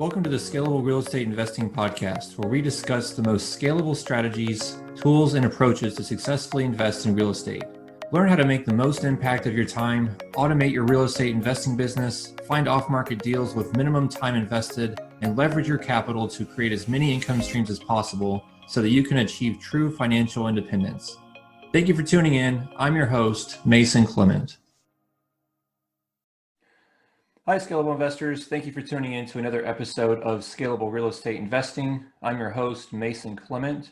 Welcome to the Scalable Real Estate Investing Podcast, where we discuss the most scalable strategies, tools, and approaches to successfully invest in real estate. Learn how to make the most impact of your time, automate your real estate investing business, find off-market deals with minimum time invested, and leverage your capital to create as many income streams as possible so that you can achieve true financial independence. Thank you for tuning in. I'm your host, Mason Clement. Hi, Scalable Investors. Thank you for tuning in to another episode of Scalable Real Estate Investing. I'm your host, Mason Clement,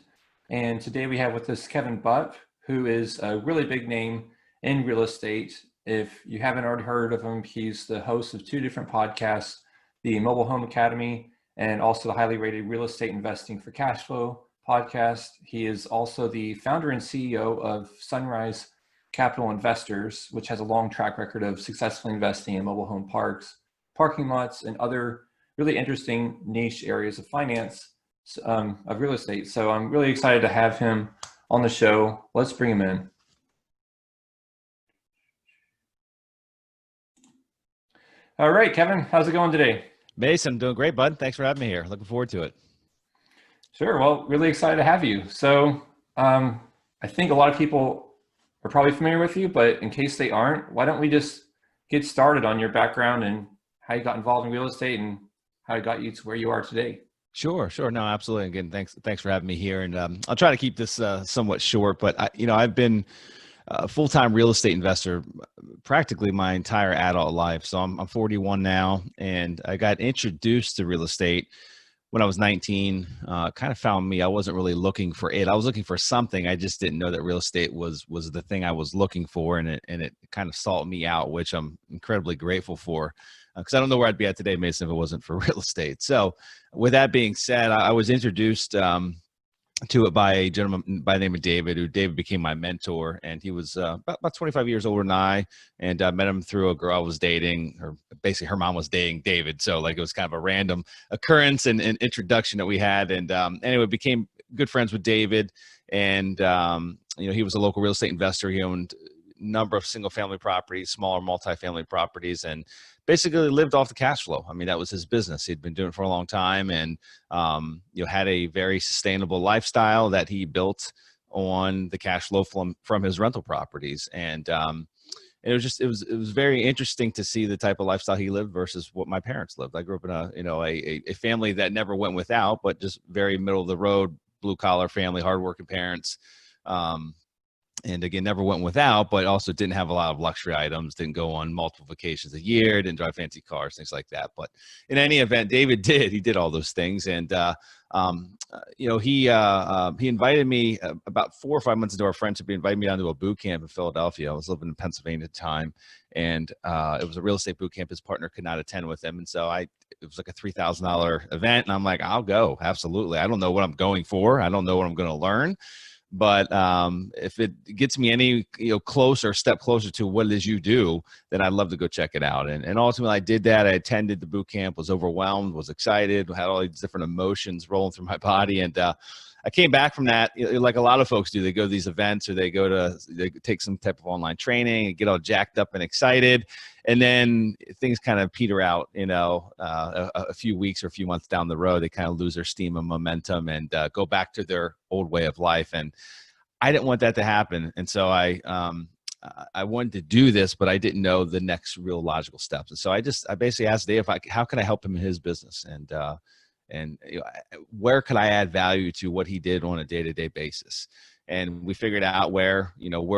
and today we have with us Kevin Bupp, who is a really big name in real estate. If you haven't already heard of him, he's the host of two different podcasts, the Mobile Home Academy and also the highly rated Real Estate Investing for Cash Flow podcast. He is also the founder and CEO of Sunrise Capital Investors, which has a long track record of successfully investing in mobile home parks, parking lots, and other really interesting niche areas of finance, of real estate. So I'm really excited to have him on the show. Let's bring him in. All right, Kevin, how's it going today? Mason, I'm doing great, bud. Thanks for having me here. Looking forward to it. Sure. Well, really excited to have you. So I think a lot of people are probably familiar with you, but in case they aren't, why don't we just get started on your background and how you got involved in real estate and how it got you to where you are today? Sure. No, absolutely. Again, thanks for having me here. And I'll try to keep this somewhat short, but I've been a full-time real estate investor practically my entire adult life. So I'm 41 now, and I got introduced to real estate when I was 19. Kind of found me. I wasn't really looking for it. I was looking for something. I just didn't know that real estate was the thing I was looking for, and it kind of sought me out, which I'm incredibly grateful for, because I don't know where I'd be at today, Mason, if it wasn't for real estate. So with that being said, I was introduced to it by a gentleman by the name of David became my mentor, and he was about 25 years older than I, and I met him through a girl I was dating, or basically her mom was dating David. So like it was kind of a random occurrence and introduction that we had. And anyway, became good friends with David, and he was a local real estate investor. He owned a number of single family properties, smaller multifamily properties, and basically lived off the cash flow. I mean, that was his business. He'd been doing it for a long time, and had a very sustainable lifestyle that he built on the cash flow from his rental properties. And it was very interesting to see the type of lifestyle he lived versus what my parents lived. I grew up in a family that never went without, but just very middle of the road, blue collar family, hardworking parents. And again, never went without, but also didn't have a lot of luxury items, didn't go on multiple vacations a year, didn't drive fancy cars, things like that. But in any event, David he did all those things. And, he invited me about 4 or 5 months into our friendship. He invited me down to a boot camp in Philadelphia. I was living in Pennsylvania at the time, and it was a real estate boot camp. His partner could not attend with him. And so it was like a $3,000 event. And I'm like, I'll go. Absolutely. I don't know what I'm going for. I don't know what I'm going to learn. But if it gets me any step closer to what it is you do, then I'd love to go check it out. And ultimately, I did that. I attended the boot camp, was overwhelmed, was excited, had all these different emotions rolling through my body. And I came back from that, like a lot of folks do. They go to these events, or they take some type of online training and get all jacked up and excited. And then things kind of peter out, a few weeks or a few months down the road. They kind of lose their steam and momentum and go back to their old way of life. And I didn't want that to happen. And so I wanted to do this, but I didn't know the next real logical steps. And so I basically asked Dave, how can I help him in his business? And where could I add value to what he did on a day-to-day basis? And we figured out where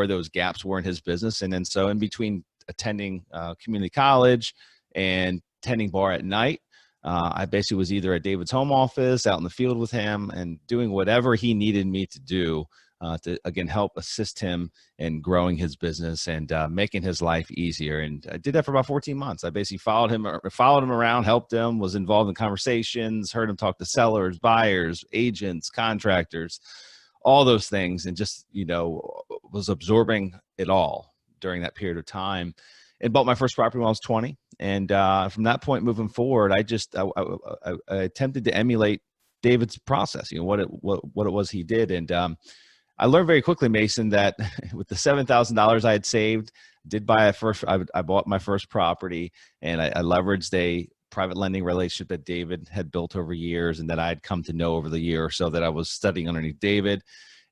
those gaps were in his business. And then so in between attending community college and tending bar at night, I basically was either at David's home office, out in the field with him, and doing whatever he needed me to do to, again, help assist him in growing his business and making his life easier. And I did that for about 14 months. I basically followed him around, helped him, was involved in conversations, heard him talk to sellers, buyers, agents, contractors, all those things, and just, was absorbing it all during that period of time. And bought my first property when I was 20. And from that point moving forward, I attempted to emulate David's process, what it was he did. And I learned very quickly, Mason, that with the $7,000 I had saved, I bought my first property, and I leveraged a private lending relationship that David had built over years and that I'd come to know over the year or so that I was studying underneath David.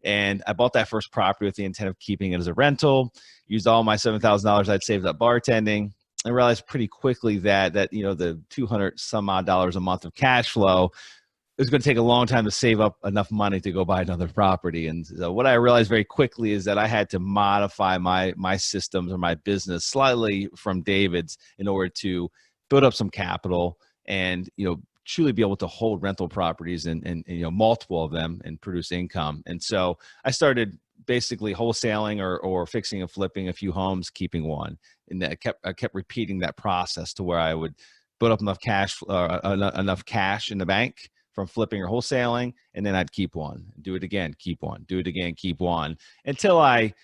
And I bought that first property with the intent of keeping it as a rental, used all my $7,000 I'd saved up bartending, and realized pretty quickly that the 200 some odd dollars a month of cash flow, it was going to take a long time to save up enough money to go buy another property. And so what I realized very quickly is that I had to modify my systems or my business slightly from David's in order to build up some capital and, truly be able to hold rental properties and multiple of them and produce income. And so I started basically wholesaling or fixing and flipping a few homes, keeping one. And I kept repeating that process to where I would build up enough cash in the bank from flipping or wholesaling, and then I'd keep one, do it again, keep one, do it again, keep one, until I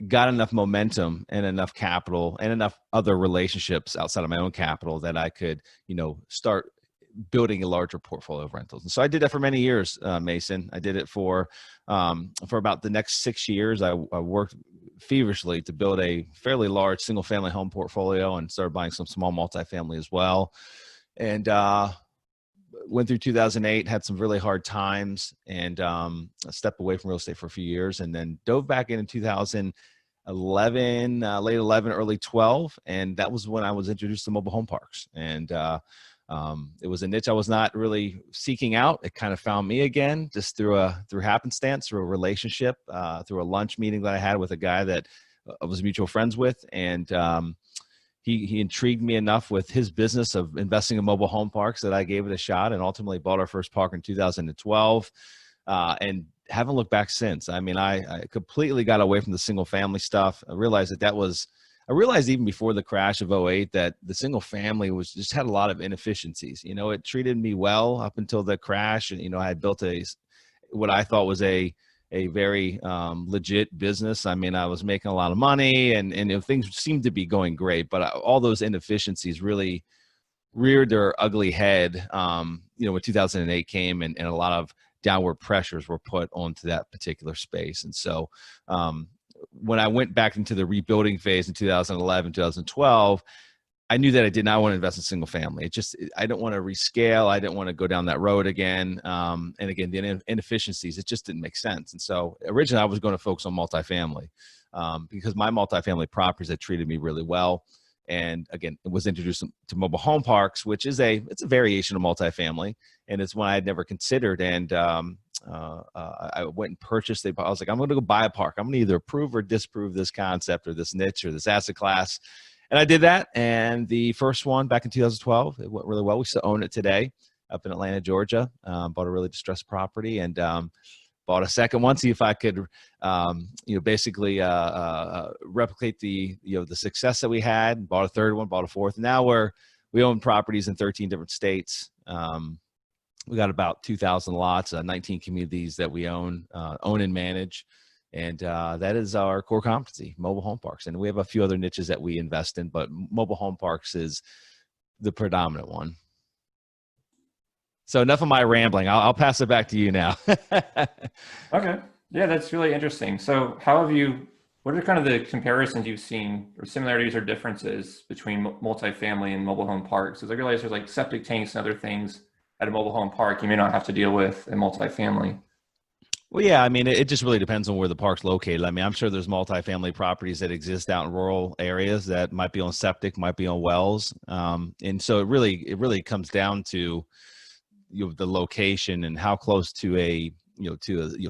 got enough momentum and enough capital and enough other relationships outside of my own capital that I could, start building a larger portfolio of rentals. And so I did that for many years, Mason. I did it for about the next 6 years. I worked feverishly to build a fairly large single family home portfolio and started buying some small multifamily as well. And went through 2008, had some really hard times, and stepped away from real estate for a few years, and then dove back in 2011, late 11, early 12. And that was when I was introduced to mobile home parks. And it was a niche I was not really seeking out. It kind of found me again, just through happenstance, through a relationship, through a lunch meeting that I had with a guy that I was mutual friends with. And he intrigued me enough with his business of investing in mobile home parks that I gave it a shot and ultimately bought our first park in 2012, and haven't looked back since. I mean, I completely got away from the single family stuff. I realized I realized even before the crash of '08 that the single family just had a lot of inefficiencies. It treated me well up until the crash. And, I had built what I thought was a very legit business. I mean, I was making a lot of money and things seemed to be going great, but all those inefficiencies really reared their ugly head, when 2008 came and a lot of downward pressures were put onto that particular space. And so when I went back into the rebuilding phase in 2011, 2012, I knew that I did not want to invest in single family. I don't want to rescale. I didn't want to go down that road again. And again, the inefficiencies, it just didn't make sense. And so originally I was going to focus on multifamily because my multifamily properties had treated me really well. And again, it was introduced to mobile home parks, which it's a variation of multifamily, and it's one I had never considered. And I went and purchased. I was like, I'm going to go buy a park. I'm going to either approve or disprove this concept or this niche or this asset class. And I did that. And the first one back in 2012, it went really well. We still own it today up in Atlanta, Georgia. Bought a really distressed property and bought a second one, see if I could, basically replicate the success that we had. Bought a third one, bought a fourth. Now we own properties in 13 different states. We got about 2,000 lots, 19 communities that we own and manage. And that is our core competency, mobile home parks. And we have a few other niches that we invest in, but mobile home parks is the predominant one. So enough of my rambling. I'll pass it back to you now. Okay. Yeah, that's really interesting. So what are kind of the comparisons you've seen or similarities or differences between multifamily and mobile home parks? Because I realize there's like septic tanks and other things at a mobile home park you may not have to deal with in multifamily. Well, yeah, I mean, it just really depends on where the park's located. I mean, I'm sure there's multifamily properties that exist out in rural areas that might be on septic, might be on wells. And so it really comes down to the location and how close to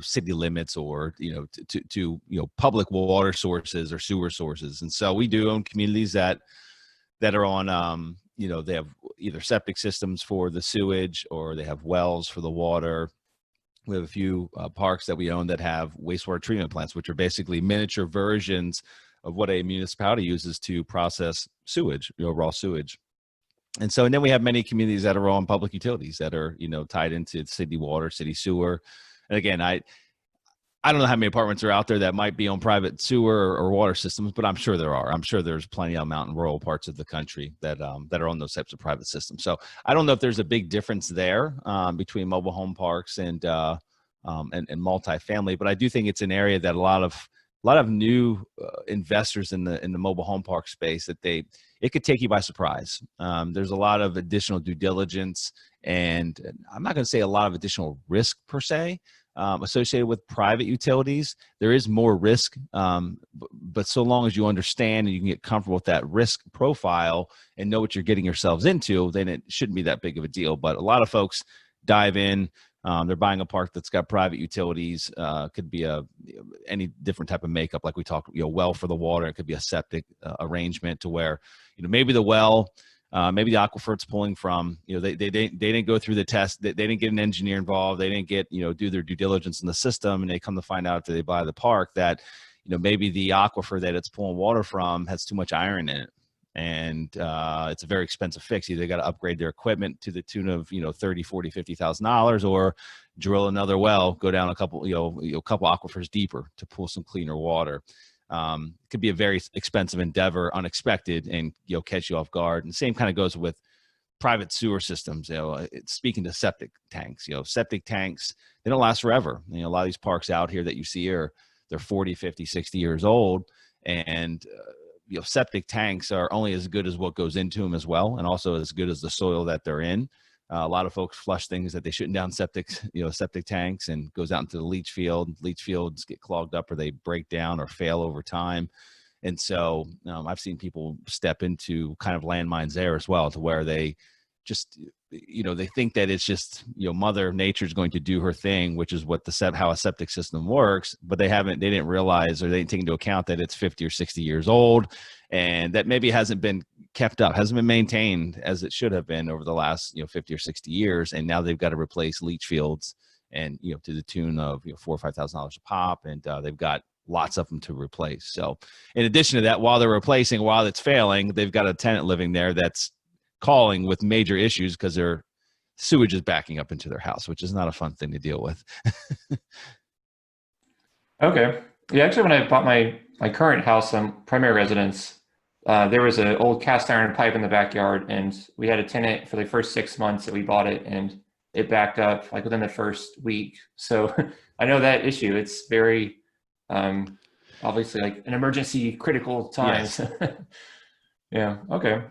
city limits or to public water sources or sewer sources. And so we do own communities that are on they have either septic systems for the sewage or they have wells for the water. We have a few parks that we own that have wastewater treatment plants, which are basically miniature versions of what a municipality uses to process sewage, raw sewage. And then we have many communities that are on public utilities that are, tied into city water, city sewer. And again, I don't know how many apartments are out there that might be on private sewer or water systems, but I'm sure there are. I'm sure there's plenty of them out in rural parts of the country that are on those types of private systems. So I don't know if there's a big difference there between mobile home parks and multifamily, but I do think it's an area that a lot of lot of new investors in the mobile home park space that it could take you by surprise. There's a lot of additional due diligence, and I'm not going to say a lot of additional risk per se associated with private utilities. There is more risk, but so long as you understand and you can get comfortable with that risk profile and know what you're getting yourselves into, then it shouldn't be that big of a deal. But a lot of folks dive in. They're buying a park that's got private utilities. Could be any different type of makeup, like we talked. Well for the water. It could be a septic arrangement to where maybe the well, maybe the aquifer it's pulling from. They didn't go through the test. They didn't get an engineer involved. They didn't get do their due diligence in the system, and they come to find out after they buy the park that maybe the aquifer that it's pulling water from has too much iron in it. And it's a very expensive fix. Either they got to upgrade their equipment to the tune of $30, $40, $50,000, or drill another well, go down a couple couple aquifers deeper to pull some cleaner water. It could be a very expensive endeavor, unexpected, and catch you off guard. And the same kind of goes with private sewer systems. Speaking to septic tanks, septic tanks, they don't last forever. A lot of these parks out here that you see they're 40, 50, 60 years old, and septic tanks are only as good as what goes into them as well, and also as good as the soil that they're in. A lot of folks flush things that they shouldn't down septic tanks, and goes out into the leach field. Leach fields get clogged up, or they break down or fail over time. And so I've seen people step into kind of landmines there as well, to where they just they think that it's just Mother Nature's going to do her thing, which is what how a septic system works, but they didn't realize, or they didn't take into account that it's 50 or 60 years old, and that maybe hasn't been kept up, hasn't been maintained as it should have been over the last 50 or 60 years, and now they've got to replace leach fields, and to the tune of $4,000 or $5,000 a pop, and they've got lots of them to replace. So in addition to that, while it's failing, they've got a tenant living there that's calling with major issues because their sewage is backing up into their house, which is not a fun thing to deal with. Okay. Yeah, actually, when I bought my current house, primary residence, there was an old cast iron pipe in the backyard, and we had a tenant for the first 6 months that we bought it, and it backed up like within the first week. So I know that issue. It's very obviously like an emergency critical time. Yes. Yeah. Okay.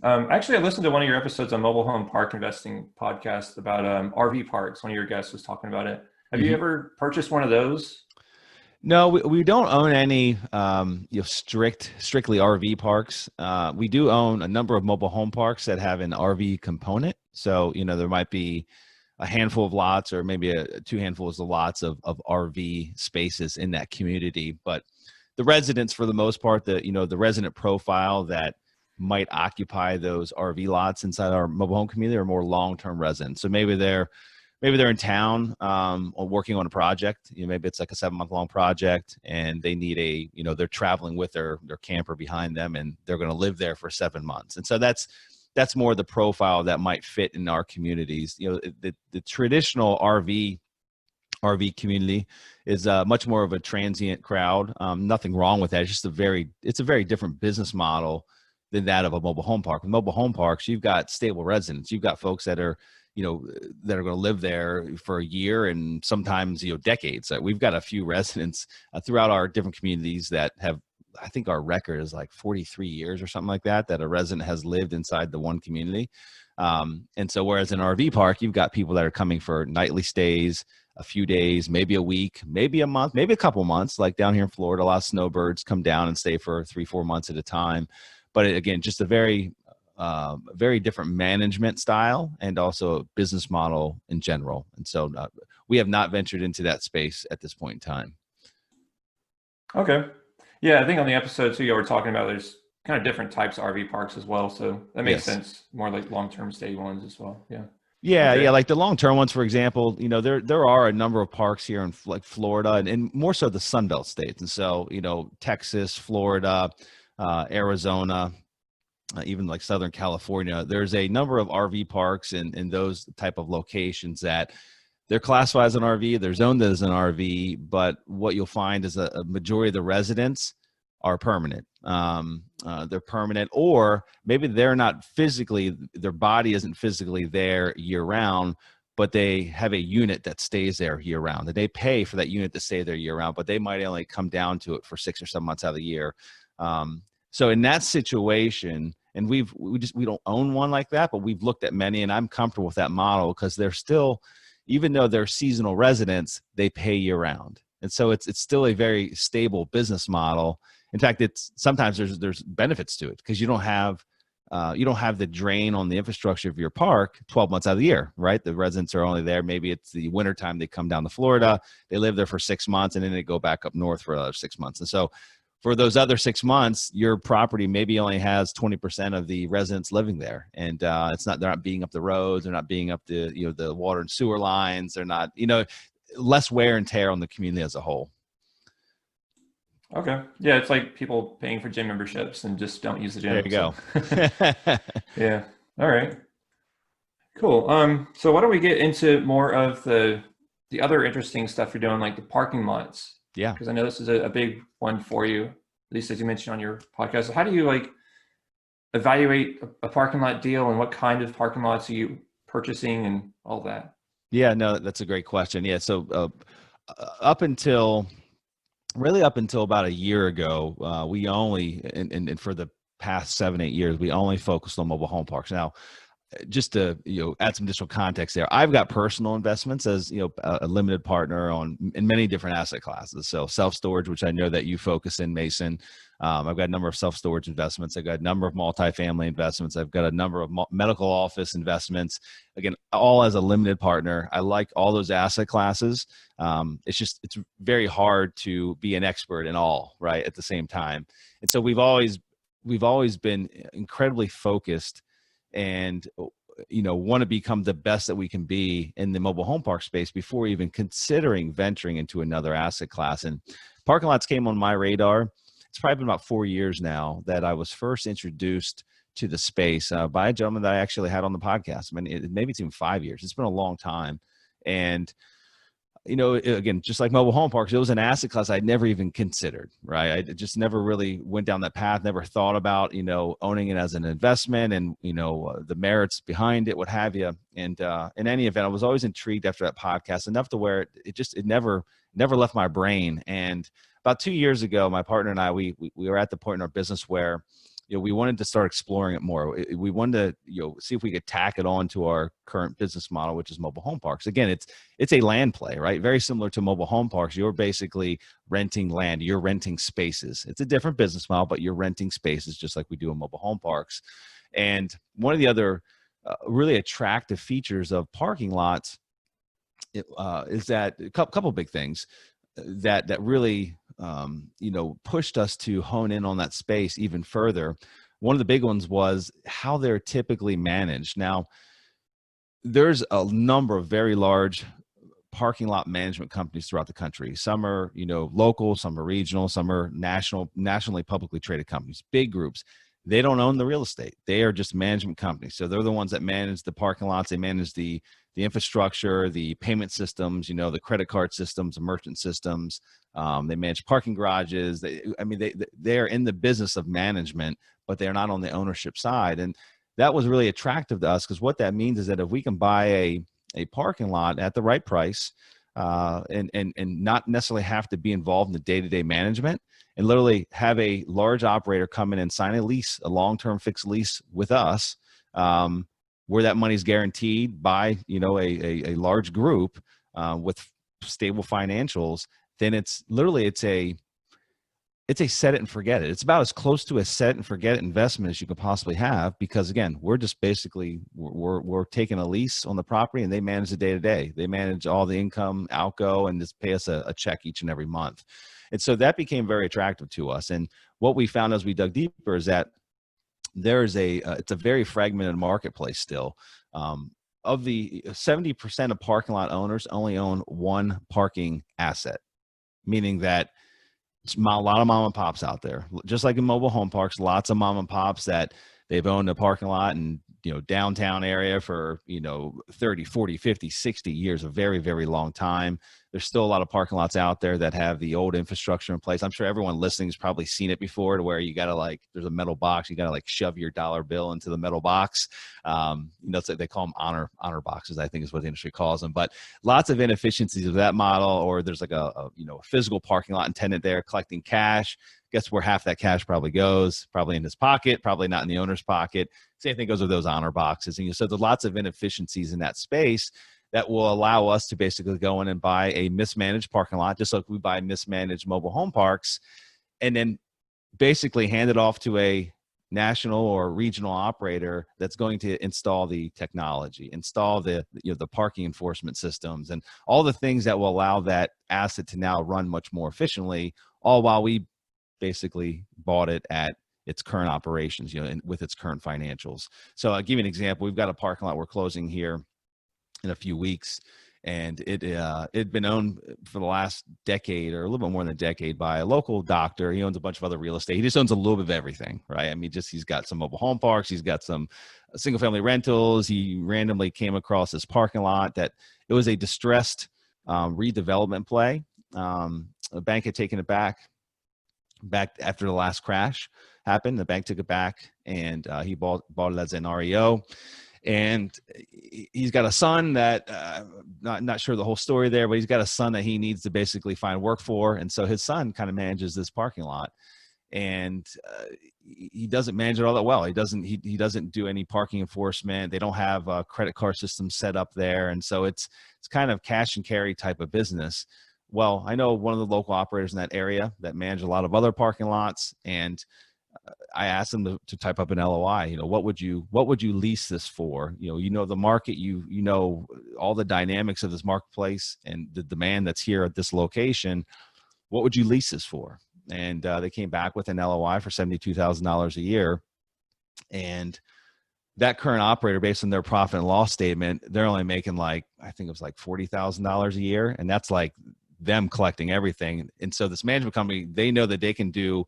Actually, I listened to one of your episodes on mobile home park investing podcast about RV parks. One of your guests was talking about it. Have you ever purchased one of those? No, we don't own any strictly RV parks. We do own a number of mobile home parks that have an RV component. So there might be a handful of lots, or maybe two handfuls of lots of RV spaces in that community. But the residents, for the most part, the resident profile that might occupy those RV lots inside our mobile home community are more long-term residents. So maybe they're in town or working on a project. Maybe it's like a 7-month-long project, and they need they're traveling with their camper behind them, and they're going to live there for 7 months. And so that's more the profile that might fit in our communities. The traditional RV community is much more of a transient crowd. Nothing wrong with that. It's just it's a very different business model than that of a mobile home park. With mobile home parks, you've got stable residents. You've got folks that are that are going to live there for a year, and sometimes decades. We've got a few residents throughout our different communities that have, I think our record is like 43 years or something like that a resident has lived inside the one community. And so whereas in an RV park, you've got people that are coming for nightly stays, a few days, maybe a week, maybe a month, maybe a couple months. Like down here in Florida, a lot of snowbirds come down and stay for 3-4 months at a time. But again, just a very different management style, and also business model in general. And so we have not ventured into that space at this point in time. Okay. Yeah, I think on the episode too, you were talking about there's kind of different types of RV parks as well. So that makes sense. More like long-term stay ones as well. Yeah. Yeah, okay. Yeah, like the long-term ones, for example, there are a number of parks here in like Florida, and more so the Sunbelt states. And so, Texas, Florida, Arizona, even like Southern California, there's a number of RV parks in those type of locations that they're classified as an RV, they're zoned as an RV, but what you'll find is a majority of the residents are permanent. They're permanent, or maybe they're not physically, their body isn't physically there year round, but they have a unit that stays there year round, and they pay for that unit to stay there year round, but they might only come down to it for 6 or 7 months out of the year. So in that situation, and we don't own one like that, but we've looked at many, and I'm comfortable with that model because they're still, even though they're seasonal residents, they pay year round. And so it's still a very stable business model. In fact, it's sometimes there's benefits to it because you don't have the drain on the infrastructure of your park 12 months out of the year, right? The residents are only there. Maybe it's the wintertime, they come down to Florida, they live there for 6 months, and then they go back up north for another 6 months. And so for those other 6 months, your property maybe only has 20% of the residents living there. And they're not being up the roads, they're not being up the water and sewer lines, they're not, less wear and tear on the community as a whole. Okay. Yeah, it's like people paying for gym memberships and just don't use the gym. There you go. Yeah. All right. Cool. So why don't we get into more of the other interesting stuff you're doing, like the parking lots? Yeah. Because I know this is a big one for you, at least as you mentioned on your podcast. So how do you evaluate a parking lot deal, and what kind of parking lots are you purchasing and all that? Yeah, no, that's a great question. Yeah. So up until about a year ago, we only, and for the past 7-8 years, we only focused on mobile home parks. Now, just to add some additional context there, I've got personal investments as a limited partner in many different asset classes. So self-storage, which I know that you focus in, Mason. I've got a number of self-storage investments. I've got a number of multifamily investments. I've got a number of medical office investments. Again, all as a limited partner. I like all those asset classes. It's very hard to be an expert in all, right, at the same time. And so we've always been incredibly focused and want to become the best that we can be in the mobile home park space before even considering venturing into another asset class. And parking lots came on my radar. It's probably been about 4 years now that I was first introduced to the space by a gentleman that I actually had on the podcast. I mean, maybe it's even 5 years. It's been a long time. And again, just like mobile home parks, it was an asset class I'd never even considered, right? I just never really went down that path, never thought about, owning it as an investment and, the merits behind it, what have you. And in any event, I was always intrigued after that podcast enough to where it never left my brain. And about 2 years ago, my partner and I, we were at the point in our business where we wanted to start exploring it more. We wanted to, see if we could tack it on to our current business model, which is mobile home parks. Again, it's a land play, right? Very similar to mobile home parks. You're basically renting land. You're renting spaces. It's a different business model, but you're renting spaces just like we do in mobile home parks. And one of the other really attractive features of parking lots is that a couple of big things that really pushed us to hone in on that space even further. One of the big ones was how they're typically managed. Now, there's a number of very large parking lot management companies throughout the country. Some are local, some are regional, some are nationally publicly traded companies, big groups. They don't own the real estate. They are just management companies. So they're the ones that manage the parking lots. They manage the infrastructure, the payment systems, the credit card systems, the merchant systems. They manage parking garages. They are in the business of management, but they're not on the ownership side. And that was really attractive to us because what that means is that if we can buy a parking lot at the right price and not necessarily have to be involved in the day-to-day management, and literally have a large operator come in and sign a lease, a long-term fixed lease with us, where that money is guaranteed by a large group with stable financials, then it's a set it and forget it. It's about as close to a set it and forget it investment as you could possibly have, because again, we're just basically we're taking a lease on the property and they manage the day-to-day. They manage all the income, outgo, and just pay us a check each and every month. And so that became very attractive to us. And what we found as we dug deeper is that it's a very fragmented marketplace still. Of the 70% of parking lot owners only own one parking asset, meaning that it's a lot of mom and pops out there, just like in mobile home parks, lots of mom and pops that they've owned a parking lot and downtown area for, 30, 40, 50, 60 years, a very, very long time. There's still a lot of parking lots out there that have the old infrastructure in place. I'm sure everyone listening has probably seen it before, to where you got to there's a metal box. You got to shove your dollar bill into the metal box. They call them honor boxes, I think is what the industry calls them. But lots of inefficiencies of that model. Or there's a physical parking lot attendant there collecting cash. Guess where half that cash probably goes? Probably in his pocket, probably not in the owner's pocket. Same thing goes with those honor boxes. And so there's lots of inefficiencies in that space that will allow us to basically go in and buy a mismanaged parking lot, just like we buy mismanaged mobile home parks, and then basically hand it off to a national or regional operator that's going to install the technology, install the parking enforcement systems, and all the things that will allow that asset to now run much more efficiently, all while we basically bought it at its current operations, and with its current financials. So I'll give you an example. We've got a parking lot we're closing here in a few weeks, and it'd been owned for the last decade, or a little bit more than a decade, by a local doctor. He owns a bunch of other real estate. He just owns a little bit of everything, right? I mean, he's got some mobile home parks, he's got some single family rentals. He randomly came across this parking lot that it was a distressed redevelopment play. The bank had taken it back after the last crash happened. The bank took it back, and he bought it as an REO. And he's got a son that not sure the whole story there, but he's got a son that he needs to basically find work for. And so his son kind of manages this parking lot, and he doesn't manage it all that well. He doesn't do any parking enforcement. They don't have a credit card system set up there. And so it's kind of cash and carry type of business. Well, I know one of the local operators in that area that manage a lot of other parking lots, and I asked them to type up an LOI. What would you lease this for? The market, all the dynamics of this marketplace and the demand that's here at this location. What would you lease this for? And they came back with an LOI for $72,000 a year. And that current operator, based on their profit and loss statement, they're only making I think it was $40,000 a year. And that's them collecting everything. And so this management company, they know that they can do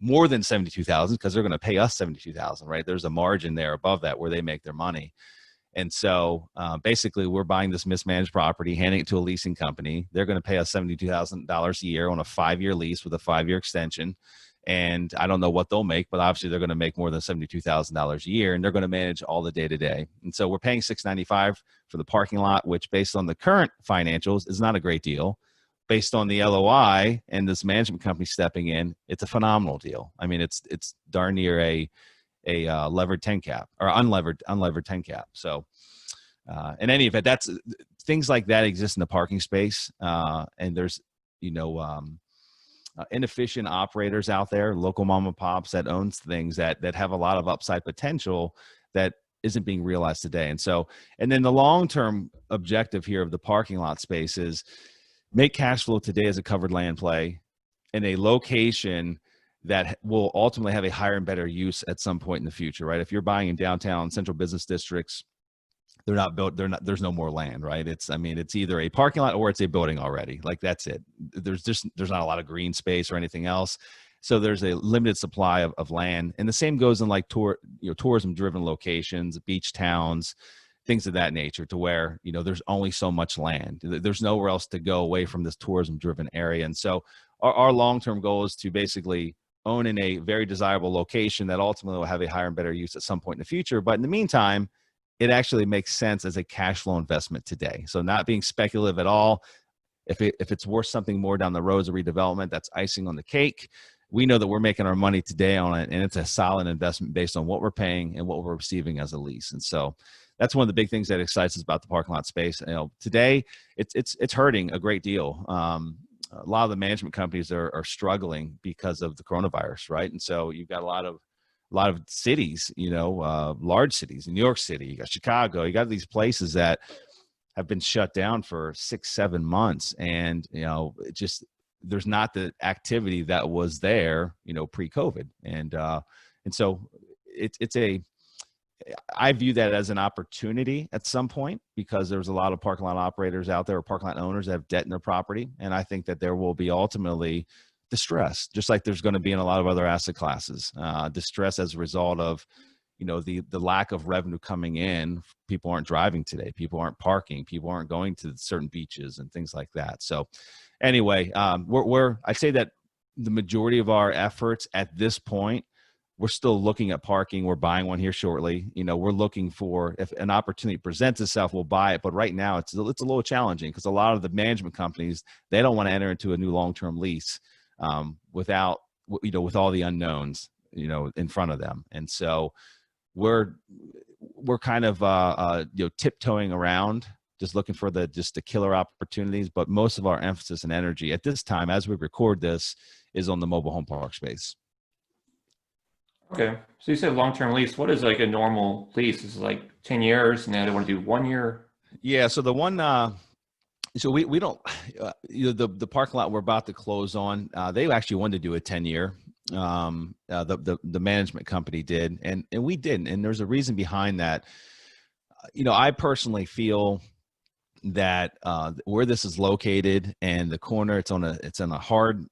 more than 72,000 because they're going to pay us 72,000, right? There's a margin there above that where they make their money. And so basically we're buying this mismanaged property, handing it to a leasing company. They're going to pay us $72,000 a year on a 5-year lease with a 5-year extension. And I don't know what they'll make, but obviously they're going to make more than $72,000 a year, and they're going to manage all the day-to-day. And so we're paying $695 for the parking lot, which based on the current financials is not a great deal. Based on the LOI and this management company stepping in, it's a phenomenal deal. I mean, it's darn near a levered 10 cap, or unlevered 10 cap. So in any event, that's things like that exist in the parking space. And there's, inefficient operators out there, local mom and pops that owns things that have a lot of upside potential that isn't being realized today. And then the long-term objective here of the parking lot space is make cash flow today as a covered land play in a location that will ultimately have a higher and better use at some point in the future, right? If you're buying in downtown central business districts, they're not built, there's no more land, right? It's either a parking lot or it's a building already. That's it. There's not a lot of green space or anything else. So there's a limited supply of land. And the same goes in tourism driven locations, beach towns, things of that nature, to where, there's only so much land. There's nowhere else to go away from this tourism driven area. And so our long-term goal is to basically own in a very desirable location that ultimately will have a higher and better use at some point in the future. But in the meantime, it actually makes sense as a cash flow investment today. So not being speculative at all. If it's worth something more down the road as a redevelopment, that's icing on the cake. We know that we're making our money today on it, and it's a solid investment based on what we're paying and what we're receiving as a lease. And so that's one of the big things that excites us about the parking lot space. Today it's hurting a great deal. A lot of the management companies are struggling because of the coronavirus, right? And so you've got a lot of cities, large cities, in New York City, you got Chicago, you got these places that have been shut down for 6-7 months, and there's not the activity that was there, pre-COVID, and so I view that as an opportunity at some point, because there's a lot of parking lot operators out there, or parking lot owners that have debt in their property. And I think that there will be ultimately distress, just like there's going to be in a lot of other asset classes, distress as a result of, the lack of revenue coming in. People aren't driving today. People aren't parking. People aren't going to certain beaches and things like that. So anyway, I'd say that the majority of our efforts at this point, we're still looking at parking. We're buying one here shortly. We're looking for, if an opportunity presents itself, we'll buy it. But right now it's a little challenging because a lot of the management companies, they don't want to enter into a new long-term lease without, with all the unknowns, in front of them. And so we're kind of, tiptoeing around, just looking for the killer opportunities. But most of our emphasis and energy at this time, as we record this, is on the mobile home park space. Okay. So you said long-term lease. What is like a normal lease? Is it like 10 years and now they want to do 1 year? Yeah. So the one, so we don't, the parking lot we're about to close on, they actually wanted to do a 10-year. The management company did, and we didn't. And there's a reason behind that. I personally feel that where this is located and the corner, it's in a hard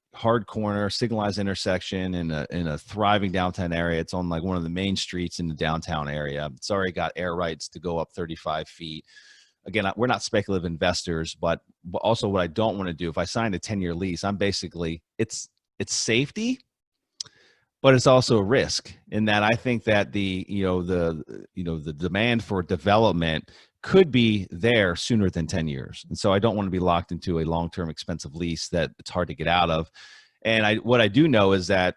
corner, signalized intersection in a thriving downtown area. It's on like one of the main streets in the downtown area. It's already got air rights to go up 35 feet. Again, we're not speculative investors, but also what I don't want to do, if I sign a 10-year lease, I'm basically, it's safety, but it's also a risk in that I think that the demand for development could be there sooner than 10 years. And so I don't want to be locked into a long-term expensive lease that it's hard to get out of. And what I do know is that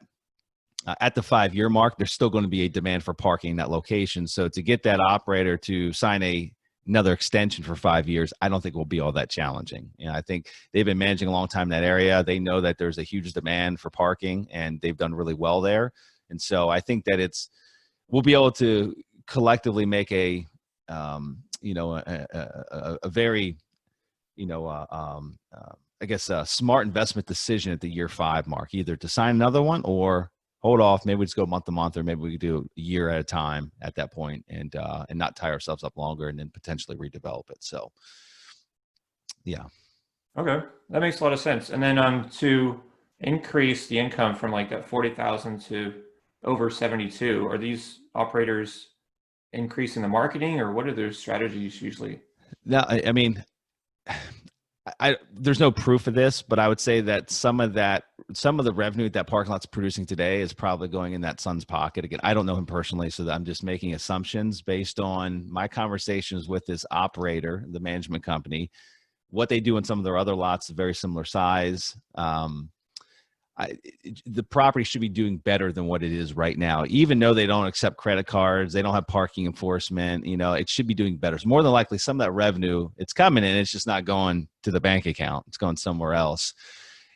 at the 5-year mark, there's still going to be a demand for parking in that location. So to get that operator to sign another extension for 5 years, I don't think will be all that challenging. I think they've been managing a long time in that area. They know that there's a huge demand for parking and they've done really well there. And so I think that we'll be able to collectively make a very, I guess, a smart investment decision at the year 5 mark, either to sign another one or hold off. Maybe we just go month to month, or maybe we could do a year at a time at that point and not tie ourselves up longer and then potentially redevelop it. So, yeah. Okay. That makes a lot of sense. And then to increase the income from like that 40,000 to over 72, are these operators increasing the marketing, or what are their strategies usually? No, I mean, there's no proof of this, but I would say that some of the revenue that parking lot's producing today is probably going in that son's pocket. Again, I don't know him personally, so I'm just making assumptions based on my conversations with this operator, the management company, what they do in some of their other lots, very similar size. The property should be doing better than what it is right now, even though they don't accept credit cards, they don't have parking enforcement. It should be doing better. So more than likely, some of that revenue, it's coming in, it's just not going to the bank account. It's going somewhere else.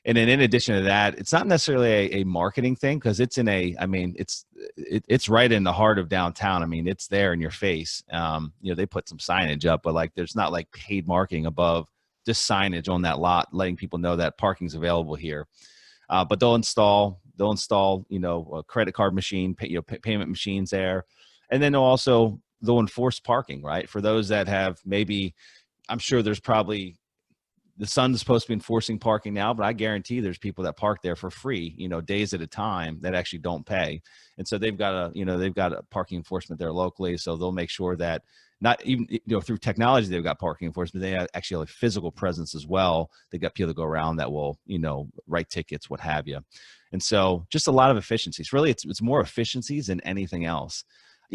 And then in addition to that, it's not necessarily a marketing thing, because it's it's right in the heart of downtown. I mean, it's there in your face. They put some signage up, but like there's not like paid marketing above just signage on that lot, letting people know that parking's available here. But they'll install, a credit card machine, payment machines there. And then they'll enforce parking, right? For those that have I'm sure there's probably, the sun's supposed to be enforcing parking now, but I guarantee there's people that park there for free, days at a time, that actually don't pay. And so they've got a parking enforcement there locally. So they'll make sure that, not even through technology, they've got parking enforcement. They actually have a physical presence as well. They've got people that go around that will, write tickets, what have you. And so just a lot of efficiencies. Really, it's more efficiencies than anything else.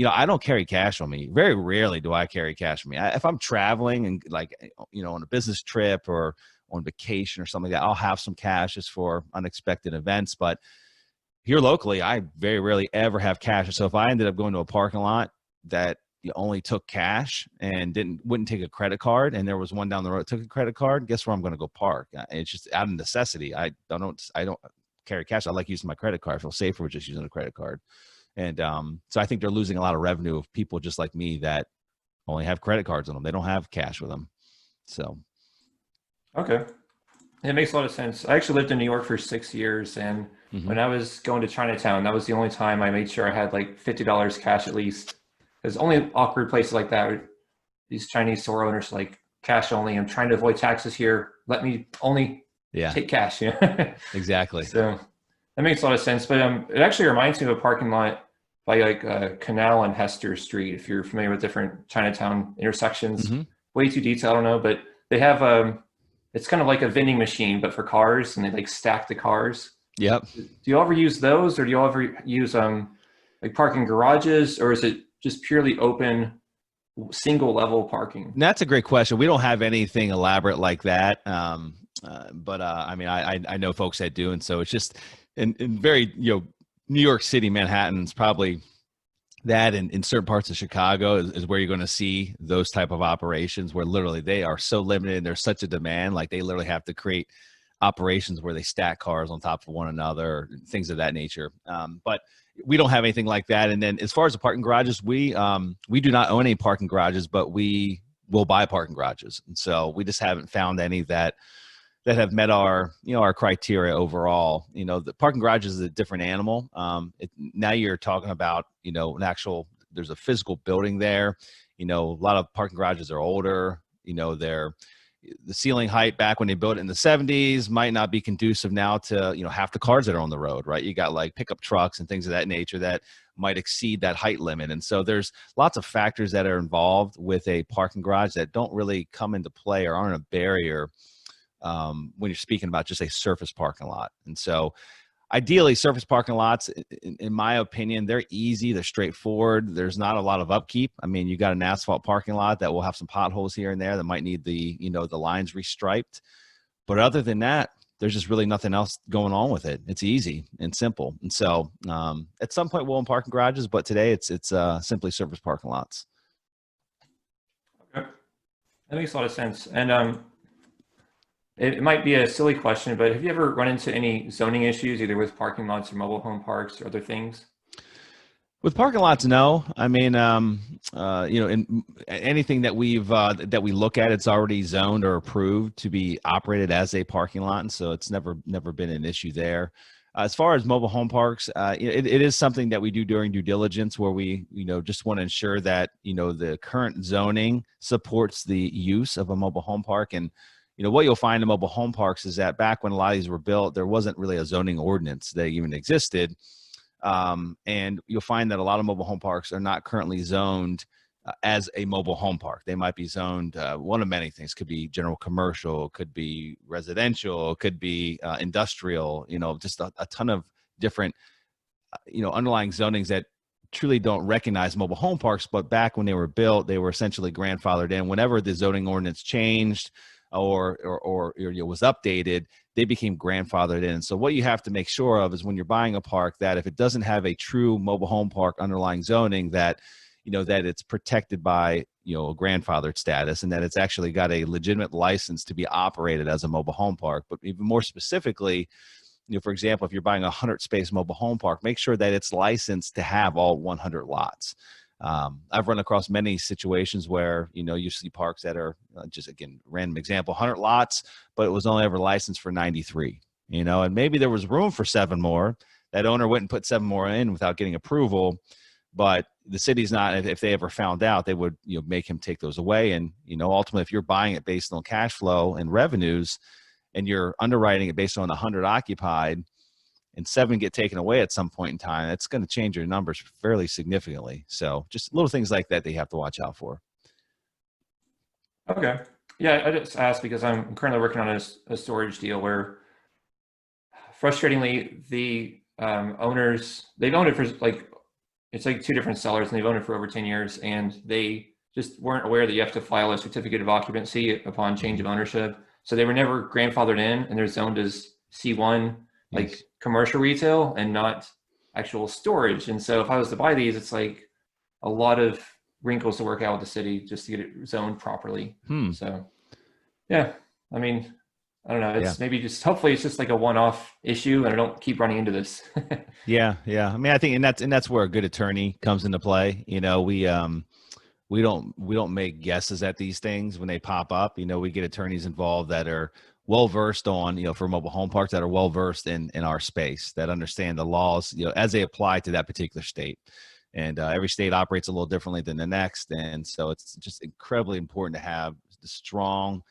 I don't carry cash on me. Very rarely do I carry cash on me. If I'm traveling and on a business trip or on vacation or something like that, I'll have some cash just for unexpected events. But here locally, I very rarely ever have cash. So if I ended up going to a parking lot that you only took cash and wouldn't take a credit card, and there was one down the road that took a credit card, guess where I'm going to go park? It's just out of necessity. I don't carry cash. I like using my credit card. I feel safer with just using a credit card. And so I think they're losing a lot of revenue of people just like me that only have credit cards on them. They don't have cash with them. So. Okay. It makes a lot of sense. I actually lived in New York for 6 years. And when I was going to Chinatown, that was the only time I made sure I had like $50 cash at least. There's only awkward places like that. These Chinese store owners like, cash only. I'm trying to avoid taxes here. Let me only take cash. Exactly. So that makes a lot of sense. But it actually reminds me of a parking lot by like Canal and Hester Street, if you're familiar with different Chinatown intersections. Hmm. Way too detailed, I don't know, but they have it's kind of like a vending machine, but for cars, and they like stack the cars. Yep. Do you ever use those, or do you ever use like parking garages, or is it just purely open single level parking? That's a great question. We don't have anything elaborate like that. But I mean, I know folks that do. And so it's just in very, New York City, Manhattan's probably that in certain parts of Chicago is where you're going to see those type of operations where literally they are so limited and there's such a demand, like they literally have to create operations where they stack cars on top of one another, things of that nature. But we don't have anything like that. And then as far as the parking garages, we do not own any parking garages, but we will buy parking garages. And so we just haven't found any that have met our, our criteria overall. The parking garage is a different animal. Now you're talking about, there's a physical building there. A lot of parking garages are older. The ceiling height back when they built it in the 70s might not be conducive now to, half the cars that are on the road, right? You got like pickup trucks and things of that nature that might exceed that height limit. And so there's lots of factors that are involved with a parking garage that don't really come into play or aren't a barrier when you're speaking about just a surface parking lot. And so ideally surface parking lots, in my opinion, they're easy, they're straightforward. There's not a lot of upkeep. I mean, you got an asphalt parking lot that will have some potholes here and there that might need the lines restriped. But other than that, there's just really nothing else going on with it. It's easy and simple. And so at some point we'll own parking garages, but today it's simply surface parking lots. Okay. That makes a lot of sense. And it might be a silly question, but have you ever run into any zoning issues, either with parking lots or mobile home parks or other things? With parking lots, no. I mean, in anything that we look at, it's already zoned or approved to be operated as a parking lot, and so it's never been an issue there. As far as mobile home parks, it is something that we do during due diligence, where we just want to ensure that the current zoning supports the use of a mobile home park. And what you'll find in mobile home parks is that back when a lot of these were built, there wasn't really a zoning ordinance that even existed. And you'll find that a lot of mobile home parks are not currently zoned as a mobile home park. They might be zoned one of many things. Could be general commercial, could be residential, could be industrial, just a ton of different, underlying zonings that truly don't recognize mobile home parks. But back when they were built, they were essentially grandfathered in. Whenever the zoning ordinance changed or was updated, they became grandfathered in. So what you have to make sure of is when you're buying a park, that if it doesn't have a true mobile home park underlying zoning, that that it's protected by a grandfathered status, and that it's actually got a legitimate license to be operated as a mobile home park. But even more specifically, for example, if you're buying a 100-space mobile home park, make sure that it's licensed to have all 100 lots. I've run across many situations where, you see parks that are just, again, random example, 100 lots, but it was only ever licensed for 93, and maybe there was room for 7 more. That owner went and put 7 more in without getting approval, but the city's not, if they ever found out, they would, make him take those away. And, ultimately, if you're buying it based on cash flow and revenues and you're underwriting it based on 100 occupied, and 7 get taken away at some point in time, it's going to change your numbers fairly significantly. So just little things like that you have to watch out for. Okay. Yeah, I just asked because I'm currently working on a storage deal where, frustratingly, the owners, they've owned it for it's like 2 different sellers, and they've owned it for over 10 years, and they just weren't aware that you have to file a certificate of occupancy upon change of ownership. So they were never grandfathered in, and they're zoned as C1, like Yes. commercial retail and not actual storage. And so if I was to buy these, it's like a lot of wrinkles to work out with the city just to get it zoned properly. So yeah, I mean, I don't know. It's maybe just, hopefully it's just like a one-off issue and I don't keep running into this. Yeah. I mean, I think, and that's where a good attorney comes into play. We don't make guesses at these things when they pop up. We get attorneys involved that are well versed on, for mobile home parks, that are well versed in our space, that understand the laws, as they apply to that particular state. And every state operates a little differently than the next, and so it's just incredibly important to have the strong,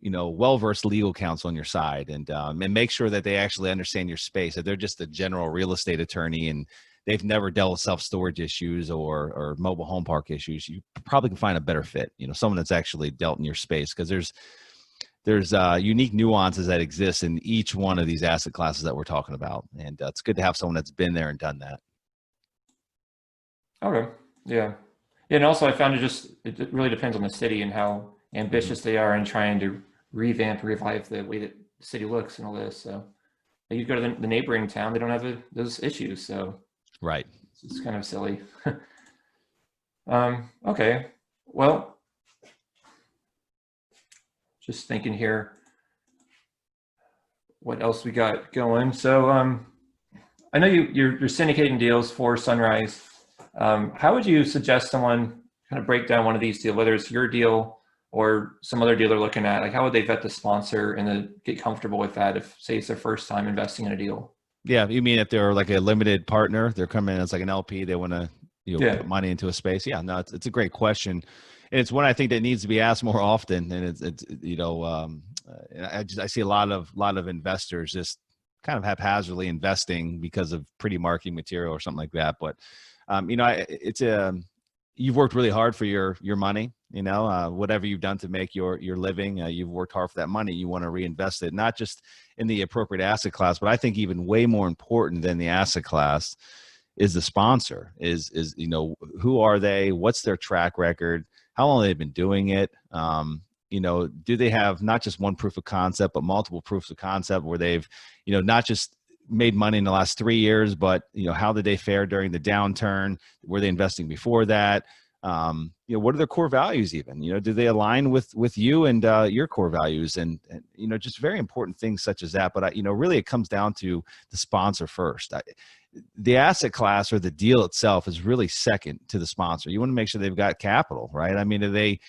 well-versed legal counsel on your side, and make sure that they actually understand your space. That they're just a general real estate attorney and they've never dealt with self-storage issues or mobile home park issues, you probably can find a better fit, someone that's actually dealt in your space, because there's unique nuances that exist in each one of these asset classes that we're talking about. And it's good to have someone that's been there and done that. Okay. Yeah. And also I found it really depends on the city and how ambitious they are in trying to revive the way that the city looks and all this. So you go to the neighboring town, they don't have those issues. So Right. it's kind of silly. Okay. Well, just thinking here, what else we got going. So I know you're syndicating deals for Sunrise. How would you suggest someone kind of break down one of these deals, whether it's your deal or some other deal they're looking at? Like, how would they vet the sponsor and then get comfortable with that if, say, it's their first time investing in a deal? Yeah, you mean if they're like a limited partner, they're coming in as like an LP, they want to put money into a space? Yeah, no, it's a great question. And it's one I think that needs to be asked more often. And it's I see a lot of investors just kind of haphazardly investing because of pretty marketing material or something like that. But you've worked really hard for your money. Whatever you've done to make your living, you've worked hard for that money. You want to reinvest it, not just in the appropriate asset class, but I think even way more important than the asset class is the sponsor. Is who are they? What's their track record? How long they've been doing it? Do they have not just one proof of concept, but multiple proofs of concept where they've, not just made money in the last 3 years, but how did they fare during the downturn? Were they investing before that? What are their core values even? Do they align with you and your core values? And just very important things such as that. But really it comes down to the sponsor first. The asset class or the deal itself is really second to the sponsor. You want to make sure they've got capital, right? I mean, do they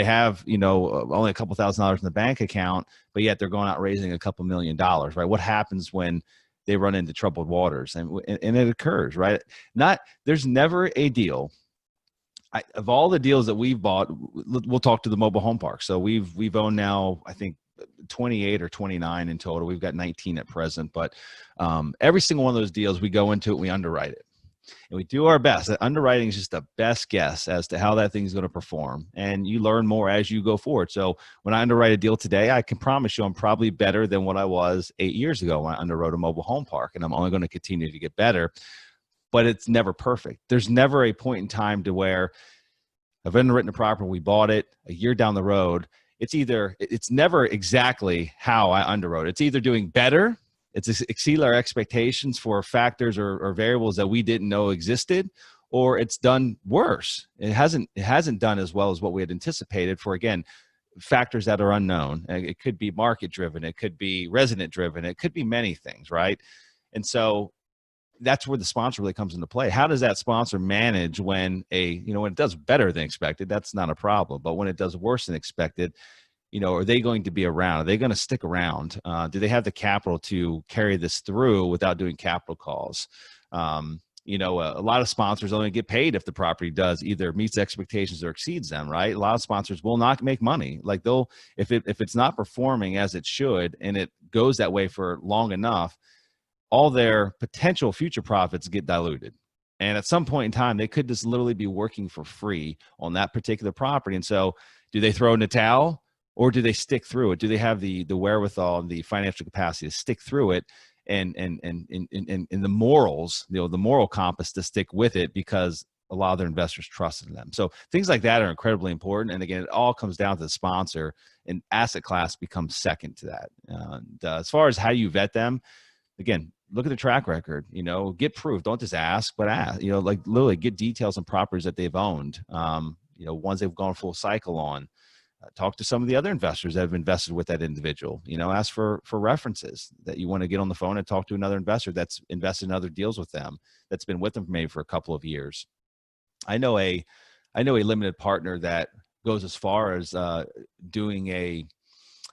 have, only a couple $1,000s in the bank account, but yet they're going out raising a couple $1 million, right? What happens when they run into troubled waters? And it occurs, right? There's never a deal. Of all the deals that we've bought, we'll talk to the mobile home park. So we've owned now, I think, 28 or 29 in total. We've got 19 at present, but every single one of those deals, we go into it, we underwrite it, and we do our best. That underwriting is just the best guess as to how that thing's going to perform, and you learn more as you go forward. So when I underwrite a deal today, I can promise you I'm probably better than what I was 8 years ago when I underwrote a mobile home park, and I'm only going to continue to get better. But it's never perfect. There's never a point in time to where I've underwritten a property, we bought it a year down the road. It's never exactly how I underwrote. It's either doing better, it's exceeded our expectations for factors or variables that we didn't know existed, or it's done worse. It hasn't done as well as what we had anticipated for, again, factors that are unknown. It could be market driven, it could be resident driven, it could be many things, right? And so that's where the sponsor really comes into play. How does that sponsor manage when when it does better than expected? That's not a problem. But when it does worse than expected, are they going to be around? Are they going to stick around? Do they have the capital to carry this through without doing capital calls? A lot of sponsors only get paid if the property does either meets expectations or exceeds them, right? A lot of sponsors will not make money. Like if it's not performing as it should, and it goes that way for long enough, all their potential future profits get diluted. And at some point in time, they could just literally be working for free on that particular property. And so do they throw in the towel, or do they stick through it? Do they have the wherewithal and the financial capacity to stick through it and the morals, the moral compass to stick with it because a lot of their investors trusted in them? So things like that are incredibly important. And again, it all comes down to the sponsor, and asset class becomes second to that. And as far as how you vet them, again, look at the track record, get proof. Don't just ask, but ask, like literally get details on properties that they've owned, ones they've gone full cycle on. Talk to some of the other investors that have invested with that individual, ask for references that you want to get on the phone and talk to another investor that's invested in other deals with them, that's been with them maybe for a couple of years. I know a limited partner that goes as far as doing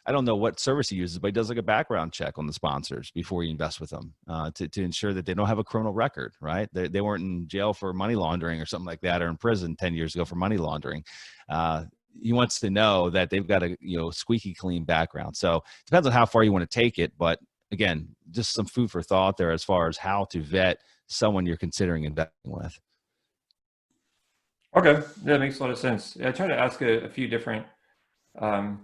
I don't know what service he uses, but he does like a background check on the sponsors before you invest with them to ensure that they don't have a criminal record, right? They weren't in jail for money laundering or something like that, or in prison 10 years ago for money laundering. He wants to know that they've got a squeaky clean background. So it depends on how far you want to take it. But again, just some food for thought there as far as how to vet someone you're considering investing with. Okay, that makes a lot of sense. I try to ask a few different, a